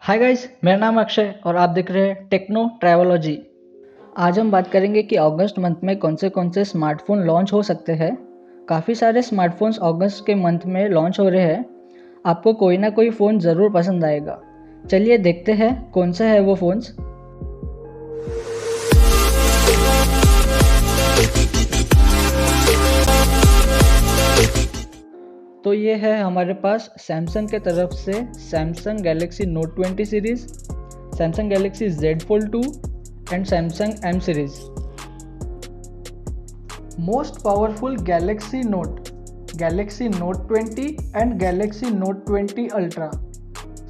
Hi guys, मेरा नाम अक्षय और आप देख रहे हैं टेक्नो ट्रैवलॉजी। आज हम बात करेंगे कि अगस्त मंथ में कौन से स्मार्टफोन लॉन्च हो सकते हैं। काफ़ी सारे स्मार्टफोन्स अगस्त के मंथ में लॉन्च हो रहे हैं। आपको कोई ना कोई फ़ोन ज़रूर पसंद आएगा। चलिए देखते हैं कौन से है वो फ़ोन्स। तो ये है हमारे पास सैमसंग के तरफ से Samsung Galaxy Note 20 series, Samsung Galaxy Z Fold 2 and Samsung M series. Most powerful Galaxy Note 20 and Galaxy Note 20 ultra,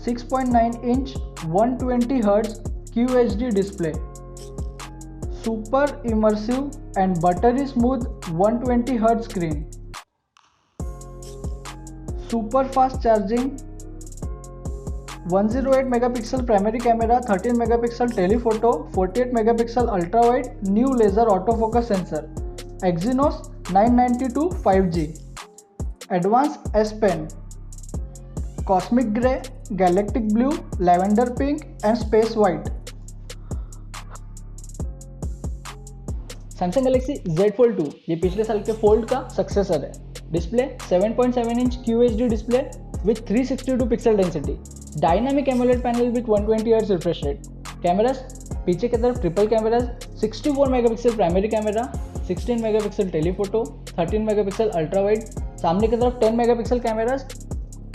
6.9 inch 120 hertz QHD display, super immersive and buttery smooth 120 hertz screen, super fast charging, 108 megapixel primary camera, 13 megapixel telephoto, 48 megapixel ultra wide new laser auto focus sensor, Exynos 992 5G, advance S Pen, cosmic grey, galactic blue, lavender pink and space white. Samsung Galaxy Z Fold 2 ये पिछले साल के fold का successor है। Display 7.7 inch QHD display with 362 pixel density, dynamic AMOLED panel with 120 hertz refresh rate. Cameras पीछे की तरफ triple cameras, 64 megapixel primary camera, 16 megapixel telephoto, 13 megapixel ultra wide, सामने की तरफ 10 megapixel cameras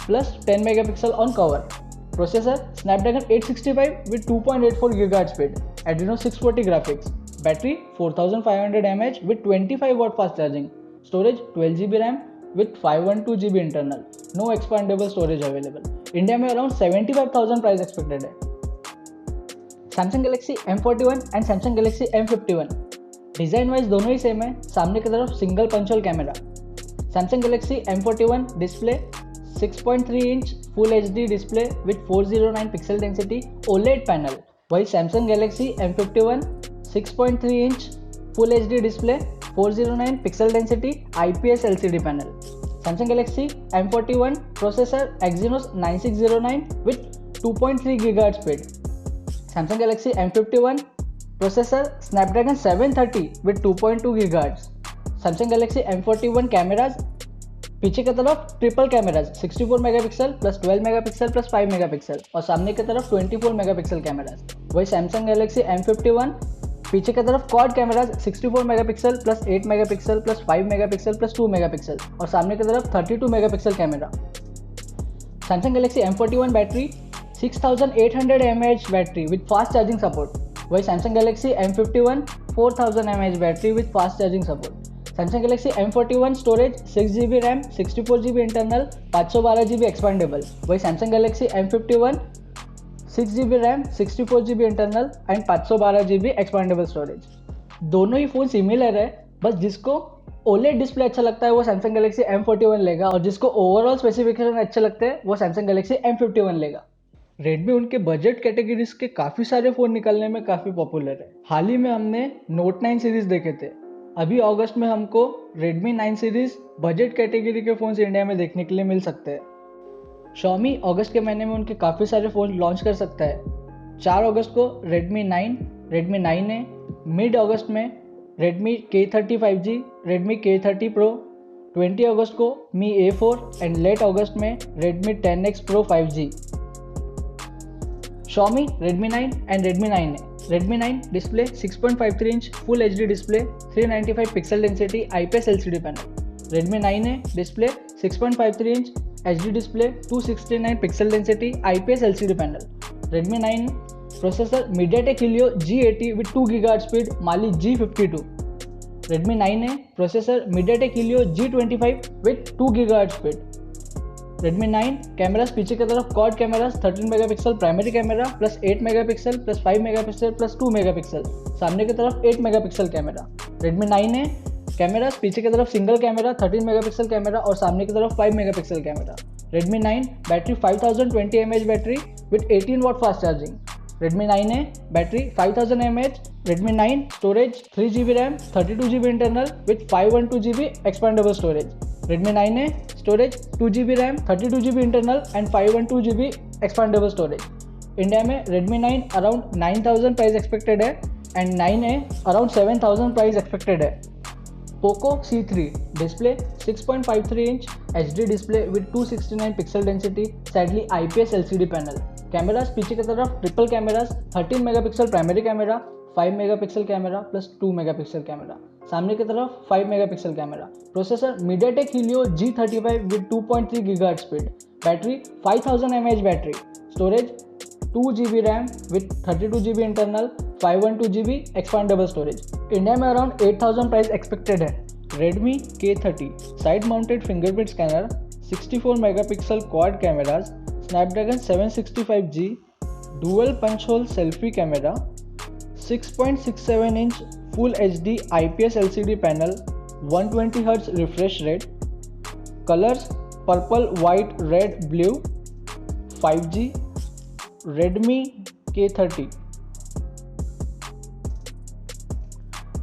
plus 10 megapixel on cover. Processor Snapdragon 865 with 2.84 GHz speed, Adreno 640 graphics. Battery 4500 mAh with 25 watt fast charging, storage 12 GB RAM with 512 GB internal, no expandable storage available। India में around 75,000 price expected है। Samsung Galaxy M41 and Samsung Galaxy M51 design wise दोनों ही same है। सामने की तरफ single punch hole camera. Samsung Galaxy M41 display 6.3 inch full HD display with 409 pixel density OLED panel. वही Samsung Galaxy M51 6.3 inch full HD display 409 pixel density IPS LCD panel. Samsung Galaxy M41 processor Exynos 9609 with 2.3 GHz speed. Samsung Galaxy M51 processor Snapdragon 730 with 2.2 GHz। Samsung Galaxy M41 cameras पीछे की तरफ triple cameras 64 megapixel plus 12 megapixel plus 5 megapixel और सामने की तरफ 24 megapixel cameras. वही Samsung Galaxy M51 पीछे की तरफ quad cameras 64 megapixel plus 8 megapixel plus 5 megapixel plus 2 megapixel और सामने की तरफ 32 megapixel camera. Samsung Galaxy M41 battery 6800 mAh battery with fast charging support. वही Samsung Galaxy M51 4000 mAh battery with fast charging support. Samsung Galaxy M41 storage 6 GB RAM, 64 GB internal, 512 GB expandable. वही Samsung Galaxy M51 6 GB RAM, 64 GB internal and 512 GB expandable storage. दोनों ही phone similar है, बस जिसको OLED display अच्छा लगता है वो सैमसंग गैलेक्सी M41 लेगा और जिसको ओवरऑल स्पेसिफिकेशन अच्छे लगते हैं वो सैमसंग गैलेक्सी M51 लेगा। रेडमी उनके बजट कैटेगरीज के काफ़ी सारे फ़ोन निकलने में काफ़ी पॉपुलर है। हाल ही में हमने नोट 9 सीरीज़ देखे थे। अभी अगस्त में हमको रेडमी 9 सीरीज़ बजट कैटेगरी के फ़ोन्स इंडिया में देखने के लिए मिल सकते हैं। Xiaomi अगस्त के महीने में उनके काफ़ी सारे फ़ोन लॉन्च कर सकता है। 4 अगस्त को रेडमी 9A, मिड अगस्त में Redmi K30 5G, Redmi K30 Pro, 20 अगस्त को Mi A4 एंड लेट अगस्त में Redmi 10X Pro 5G। Xiaomi Redmi 9 and Redmi 9A। Redmi 9 display 6.53 inch full HD display, 395 pixel density IPS LCD panel. Redmi 9A display 6.53 inch HD display, 269 pixel density IPS LCD panel. Redmi 9 processor MediaTek Helio G80 with 2 GHz speed, Mali G52। Redmi 9A processor MediaTek Helio G25 with 2 GHz speed. Redmi 9 cameras पीछे की तरफ quad cameras 13 megapixel primary camera plus 8 megapixel plus 5 megapixel plus 2 megapixel, सामने की तरफ 8 megapixel camera. Redmi 9A cameras पीछे की तरफ single camera 13 megapixel camera और सामने की तरफ 5 megapixel camera. Redmi 9 battery 5020 mAh battery with 18 watt fast charging. Redmi 9A battery 5000 mAh। Redmi 9 storage 3 GB RAM, 32 GB internal with 512 GB expandable storage. Redmi 9A storage 2 GB RAM, 32 GB internal and 512 GB expandable storage. India में Redmi 9 around 9000 price expected है and 9A around 7000 price expected है। Poco C3 display 6.53 inch HD display with 269 pixel density, sadly IPS LCD panel. Cameras पीछे की तरफ triple cameras, 13 megapixel primary camera, 5 megapixel camera plus 2 megapixel camera, सामने की तरफ 5 megapixel camera. Processor MediaTek Helio G35 with 2.3 GHz speed, battery 5000 mAh battery, storage 2GB RAM with 32GB internal, 512GB expandable storage. India में around 8000 price expected है। Redmi K30 side mounted fingerprint scanner, 64 megapixel quad cameras, Snapdragon 765G dual punch hole selfie camera, 6.67 inch full HD IPS LCD panel, 120Hz refresh rate, colours purple white red blue, 5G। Redmi K30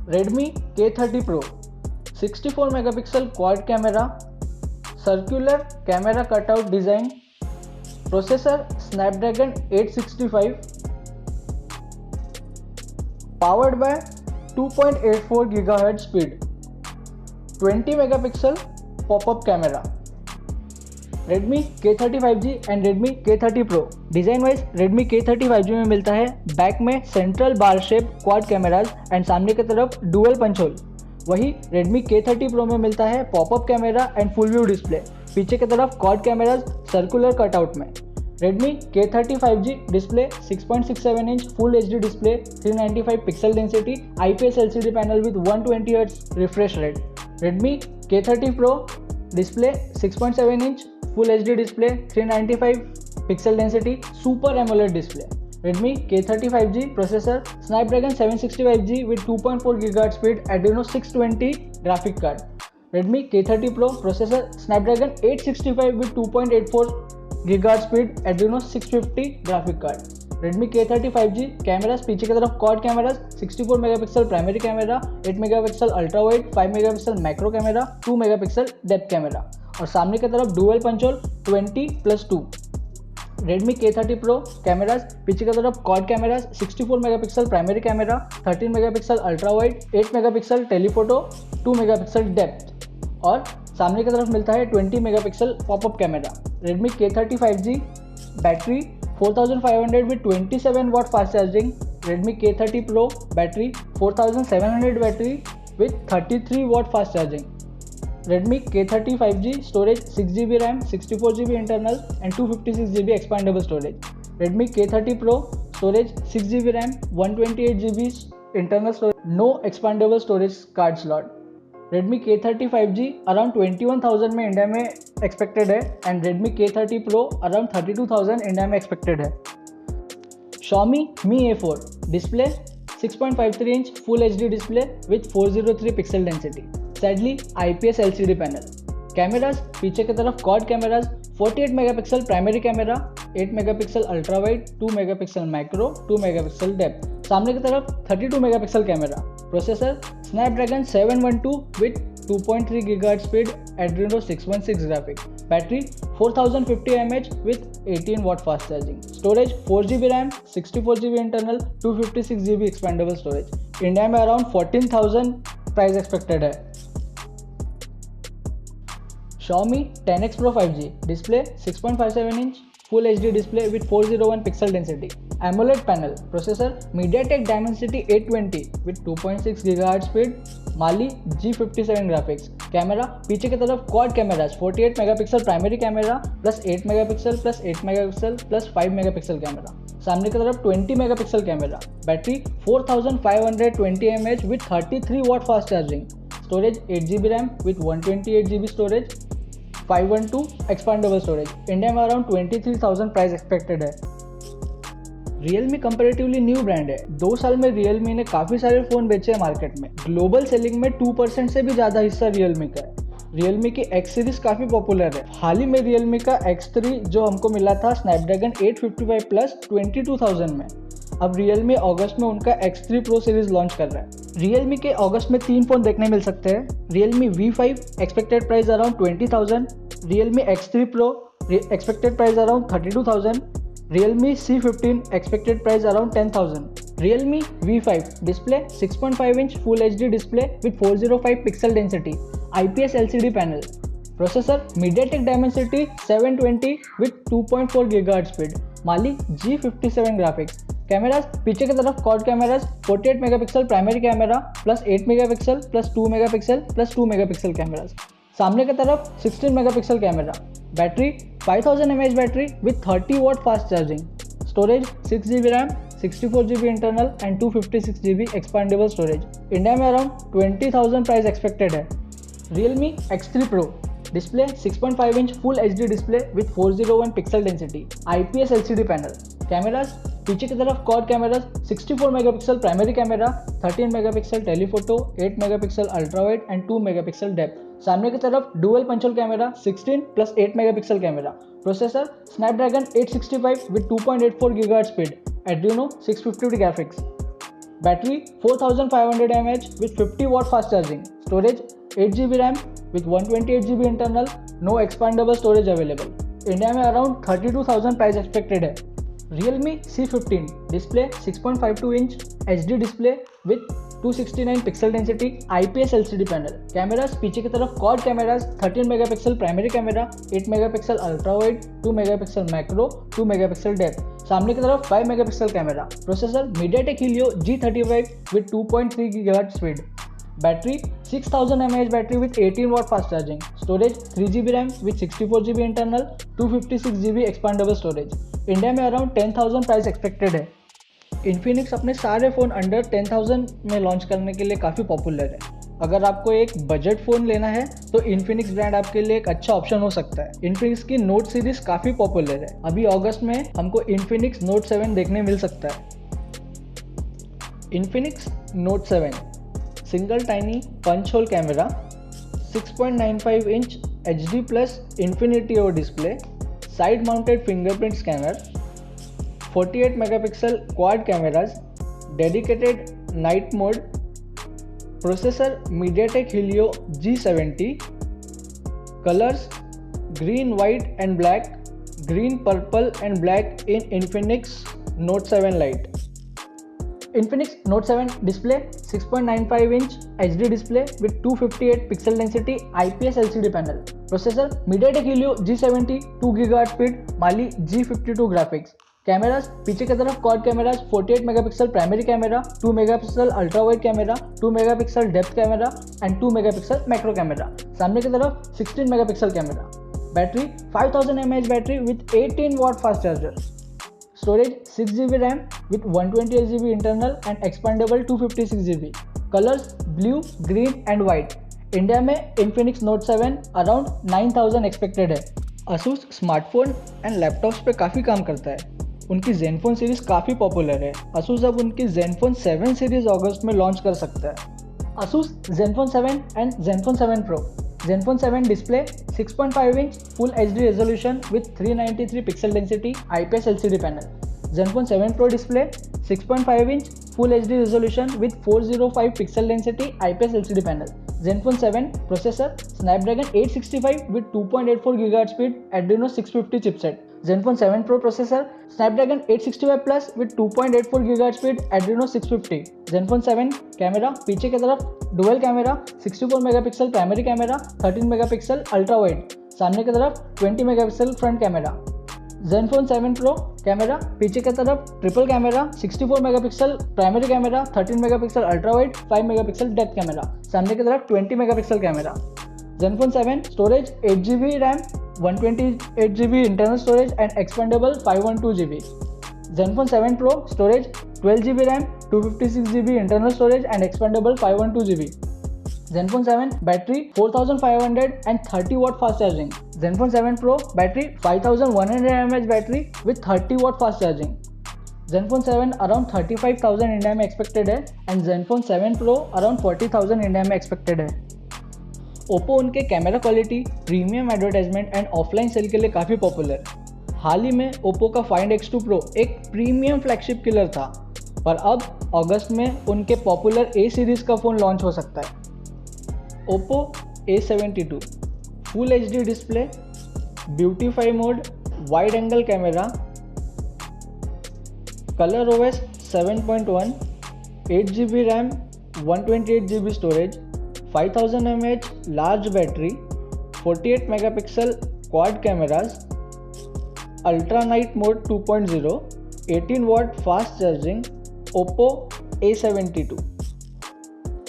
Redmi K30 Pro 64 megapixel quad camera, circular camera cutout design, processor Snapdragon 865, powered by 2.84 GHz speed, 20 megapixel popup camera. Redmi K30 5G and Redmi K30 Pro design wise Redmi K30 5G में मिलता है back में central bar shape quad cameras and सामने की तरफ dual punch whole. वही Redmi K30 Pro में मिलता है popup camera and full view display, पीछे की तरफ क्वाड कैमराज सर्कुलर कटआउट में। Redmi K30 5G display 6.67 inch full HD display, 395 pixel density, IPS LCD panel with 120Hz refresh rate. Redmi K30 Pro display 6.7 inch full HD display, 395 pixel density, super AMOLED display. Redmi K30 5G processor Snapdragon 765G with 2.4 GHz speed, Adreno 620 graphic card. Redmi K30 Pro processor Snapdragon 865 with 2.84 GHz speed, Adreno 650 graphic card. Redmi K30 5G cameras पीछे की तरफ quad cameras, 64 megapixel primary camera, 8 megapixel ultra wide, 5 megapixel macro camera, 2 megapixel depth camera और सामने की तरफ dual punch hole 20+2। Redmi K30 Pro cameras पीछे की तरफ quad cameras, 64 megapixel primary camera, 13 megapixel ultra wide, 8 megapixel telephoto, 2 megapixel depth और सामने की तरफ मिलता है 20 megapixel popup camera. Redmi K30 5G battery 4500 with 27 watt fast charging. Redmi K30 Pro battery 4700 battery with 33 watt fast charging. Redmi K30 5G storage 6GB RAM, 64GB internal and 256GB expandable storage. Redmi K30 Pro storage 6GB RAM, 128GB internal storage, no expandable storage card slot. Redmi K30 5G around 21,000 में India में expected है and Redmi K30 Pro around 32,000 India में expected है। Xiaomi Mi A4 display 6.53 inch full HD display with 403 pixel density, sadly IPS LCD panel. Cameras पीछे की तरफ quad cameras, 48 megapixel primary camera, 8 megapixel ultra wide, 2 megapixel macro, 2 megapixel depth, सामने की तरफ 32 megapixel camera. Processor Snapdragon 712 with 2.3 GHz speed, Adreno 616 graphic, battery 4050 mAh with 18 watt fast charging, storage 4GB RAM, 64GB internal, 256GB expandable storage. India में around 14,000 price expected है। Xiaomi 10X Pro 5G display 6.57 inch full HD display with 401 pixel density, AMOLED panel. Processor MediaTek Dimensity 820 with 2.6 GHz speed, Mali G57 graphics. Camera पीछे की तरफ quad cameras, 48 megapixel primary camera plus 8 megapixel plus 8 megapixel plus 5 megapixel camera, सामने की तरफ 20 megapixel camera, battery 4520 mAh with 33 watt fast charging, storage 8GB RAM with 128GB storage, 512 expandable storage. India में around 23,000 price expected है। Realme comparatively new brand है। 2 साल में Realme ने काफ़ी सारे फ़ोन बेचे हैं मार्केट में। ग्लोबल सेलिंग में 2% से भी ज़्यादा हिस्सा Realme का है। Realme की X सीरीज़ काफ़ी पॉपुलर है। हाल ही में Realme का X3 जो हमको मिला था स्नैपड्रैगन 855 प्लस 22,000 में। अब Realme अगस्त में उनका X3 Pro सीरीज़ लॉन्च कर रहा है। Realme के अगस्त में 3 फ़ोन देखने मिल सकते हैं। Realme V5 expected price around 20,000, Realme X3 Pro expected price around 32,000, Realme C15 expected price around 10,000. Realme V5 display 6.5 inch Full HD display with 405 pixel density, IPS LCD panel. Processor MediaTek Dimensity 720 with 2.4 GHz speed, Mali G57 graphics. Cameras पीछे की तरफ quad cameras 48 megapixel primary camera plus 8 megapixel plus 2 megapixel plus 2 megapixel cameras. सामने की तरफ 16 megapixel camera. Battery 5000 mAh battery with 30 watt fast charging. Storage 6 GB RAM, 64 GB internal and 256 GB expandable storage. India में around 20,000 price expected है. Realme X3 Pro display 6.5 inch full HD display with 401 pixel density, IPS LCD panel. Cameras पीछे की तरफ quad cameras 64 megapixel primary camera, 13 megapixel telephoto, 8 megapixel ultra wide and 2 megapixel depth. सामने की तरफ dual punch hole camera 16 plus 8 megapixel camera. Processor Snapdragon 865 with 2.84 GHz speed, Adreno 650 graphics. Battery 4500 mAh with 50 watt fast charging. Storage 8 GB RAM with 128 GB internal, no expandable storage available. India में around 32,000 price expected है. Realme C15 display 6.52 inch HD display with 269 pixel density, IPS LCD panel. Cameras पीछे की तरफ quad cameras 13 megapixel primary camera, 8 megapixel ultra wide, 2 megapixel macro, 2 megapixel depth. सामने की तरफ 5 megapixel camera. Processor MediaTek Helio G35 with 2.3 GHz speed. Battery 6000 mAh battery with 18 watt fast charging. Storage 3 GB RAM with 64 GB internal, 256 GB expandable storage. India में around 10,000 price expected है. Infinix अपने सारे phone under 10,000 में launch करने के लिए काफ़ी popular है. अगर आपको एक बजट फ़ोन लेना है तो इन्फिनिक्स ब्रांड आपके लिए एक अच्छा ऑप्शन हो सकता है. इन्फिनिक्स की नोट सीरीज काफ़ी पॉपुलर है. अभी अगस्त में हमको इन्फिनिक्स नोट 7 देखने मिल सकता है. Infinix Note 7 single tiny punch hole camera, 6.95 inch HD plus infinity O display, side mounted fingerprint scanner, 48 megapixel quad cameras, dedicated night mode. Processor MediaTek Helio G70. Colours green white and black, green purple and black in Infinix Note 7 Lite. Infinix Note 7 display 6.95 inch HD display with 258 pixel density, IPS LCD panel. Processor MediaTek Helio G70, 2 GHz speed, Mali G52 graphics. Cameras पीछे की तरफ quad cameras 48 megapixel primary camera, 2 megapixel ultra wide camera, 2 megapixel depth camera and 2 megapixel macro camera. सामने की तरफ 16 megapixel camera. Battery 5000 mAh battery with 18 watt fast charger. Storage 6 GB RAM with 128 GB internal and expandable 256 GB. Colors blue, green and white. India में Infinix Note 7 around 9,000 expected है. Asus smartphone and laptops पे काफ़ी काम करता है. उनकी Zenfone series काफ़ी popular है. Asus अब उनकी Zenfone 7 सीरीज अगस्त में लॉन्च कर सकता है. Asus Zenfone 7 and Zenfone 7 Pro. Zenfone 7 display 6.5 inch Full HD resolution with 393 pixel density, IPS LCD panel. Zenfone 7 Pro display 6.5 inch Full HD resolution with 405 pixel density, IPS LCD panel. Zenfone 7 processor Snapdragon 865 with 2.84 GHz speed, Adreno 650 chipset. Zenfone 7 Pro processor Snapdragon 865 Plus with 2.84 GHz speed, Adreno 650. Zenfone 7 camera पीछे की तरफ dual camera 64 megapixel primary camera, 13 megapixel ultra wide. सामने की तरफ 20 megapixel front camera. Zenfone 7 Pro camera पीछे की तरफ triple camera, 64 megapixel primary camera, 13 megapixel ultra wide, 5 megapixel depth camera. सामने की तरफ 20 megapixel camera. Zenfone 7 storage 8 GB RAM, 128 GB internal storage and expandable 512 GB. Zenfone 7 Pro storage 12 GB RAM, 256 GB internal storage and expandable 512 GB. Zenfone 7 battery 4500 and 30 watt fast charging. Zenfone 7 Pro battery 5100 mAh battery with 30 watt fast charging. Zenfone 7 around 35,000 India में expected है and Zenfone 7 Pro around 40,000 India में expected है. Oppo उनके camera quality, premium advertisement and offline sale के लिए काफ़ी popular है. हाल ही में Oppo का Find X2 Pro एक प्रीमियम फ्लैगशिप किलर था, पर अब अगस्त में उनके पॉपुलर A सीरीज़ का फ़ोन लॉन्च हो सकता है. Oppo A72 full HD display, beautify mode, wide angle camera, ColorOS 7.1, 8GB RAM, 128GB storage, 5000 mAh large battery, 48 megapixel quad cameras, Ultra Night Mode 2.0, 18 watt fast charging, Oppo A72.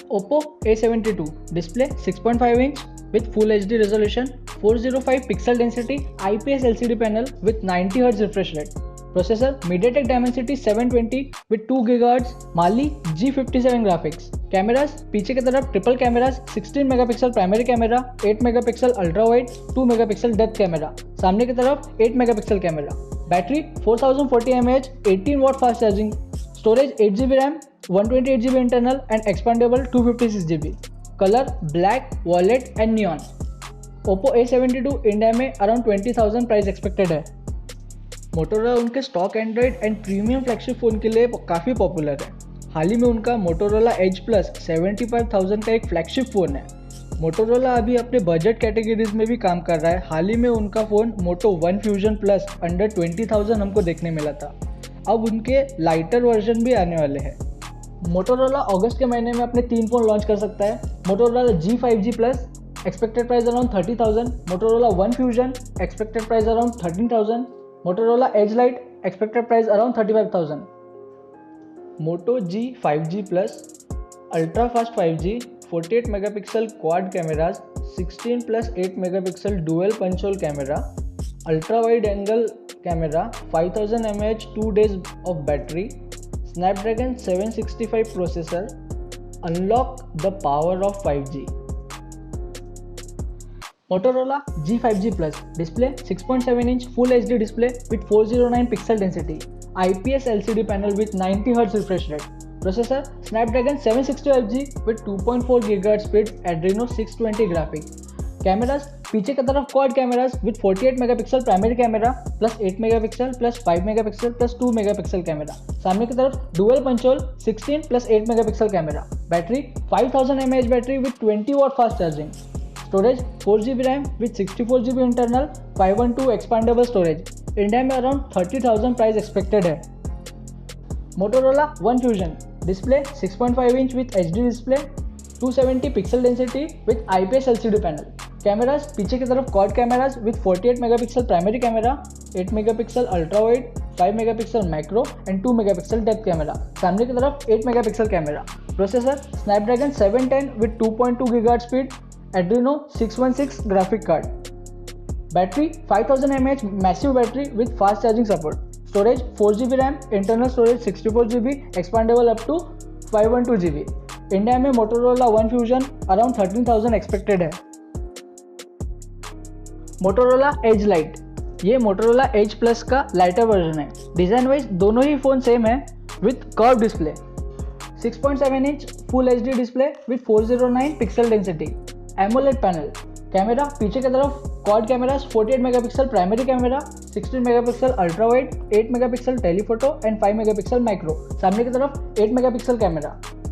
Oppo A72 display 6.5 inch with Full HD resolution, 405 pixel density IPS LCD panel with 90Hz refresh rate. Processor MediaTek Dimensity 720 with 2 GHz Mali G57 graphics. Cameras पीछे की तरफ triple cameras 16 megapixel primary camera, 8 megapixel ultra wide, 2 megapixel depth camera, सामने की तरफ 8 megapixel camera. Battery 4040 mAh, 18 watt fast charging, storage 8GB RAM, 128GB internal and expandable 256GB। Colour black, violet and neon. Oppo A72 India में around 20,000 price expected है। Motorola उनके stock Android and premium flagship phone के लिए काफ़ी popular है। हाल ही में उनका Motorola as plus 75,000 का एक फ्लैगशिप फ़ोन है। मोटोरोला अभी अपने बजट कैटेगरीज में भी काम कर रहा है। हाल ही में उनका फ़ोन मोटो वन फ्यूजन प्लस अंडर 20,000 हमको देखने मिला था। अब उनके लाइटर वर्जन भी आने वाले हैं। मोटोरोला अगस्त के महीने में अपने 3 फ़ोन लॉन्च कर सकता है। Motorola G5G plus expected price around 30,000, Motorola one fusion expected price around 13,000, Motorola Edge Lite expected price around 35,000। Moto G5G plus ultra fast 5G, 48 megapixel quad cameras, 16 plus 8 megapixel dual punch hole camera, ultra wide angle camera, 5000 mAh 2 days of battery, Snapdragon 765 processor, unlock the power of 5G। Motorola G5G Plus display 6.7 inch Full HD display with 409 pixel density, IPS LCD panel with 90Hz refresh rate. Processor Snapdragon 765G with 2.4 GHz speed Adreno 620 graphics. Cameras पीछे की तरफ quad cameras with 48 megapixel primary camera plus 8 megapixel plus 5 megapixel plus 2 megapixel camera. सामने की तरफ dual punch hole 16 plus 8 megapixel camera. Battery 5000 mAh battery with 20 watt fast charging. Storage 4GB RAM with 64GB internal, 512 expandable storage. India में around 30,000 price expected है। Motorola one fusion display 6.5 inch with HD display, 270 pixel density with IPS LCD panel. Cameras पीछे की तरफ quad cameras with 48 megapixel primary camera, 8 megapixel ultra wide, 5 megapixel macro and 2 megapixel depth camera, सामने की तरफ 8 megapixel camera. Processor Snapdragon 710 with 2.2 GHz speed Adreno 616 graphic card. Battery 5000 mAh massive battery with fast charging support. Storage 4GB RAM, internal storage 64GB, expandable up to 512GB. India में Motorola One Fusion around 13,000 expected है। Motorola Edge Lite, ये Motorola Edge Plus का lighter version है। Design wise दोनों ही phone same है with curve display, 6.7 inch full HD display with 409 pixel density, AMOLED panel. Camera पीछे की तरफ quad cameras 48 megapixel primary camera, 16 megapixel ultra wide, 8 megapixel telephoto and 5 megapixel micro, सामने की तरफ 8 megapixel camera.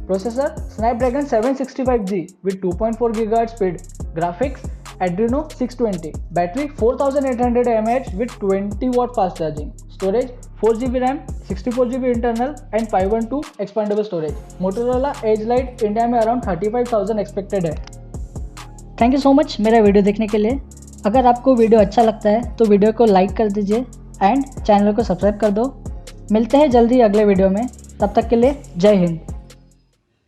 Processor Snapdragon 765G with 2.4 GHz speed, graphics Adreno 620, battery 4800 mAh with 20 watt fast charging, storage 4GB RAM, 64GB internal and 512 expandable storage. Motorola Edge Lite India में around 35,000 expected है। Thank you so much मेरा video देखने के लिए। अगर आपको video अच्छा लगता है तो वीडियो को लाइक कर दीजिए एंड चैनल को सब्सक्राइब कर दो। मिलते हैं जल्दी अगले वीडियो में, तब तक के लिए जय हिंद।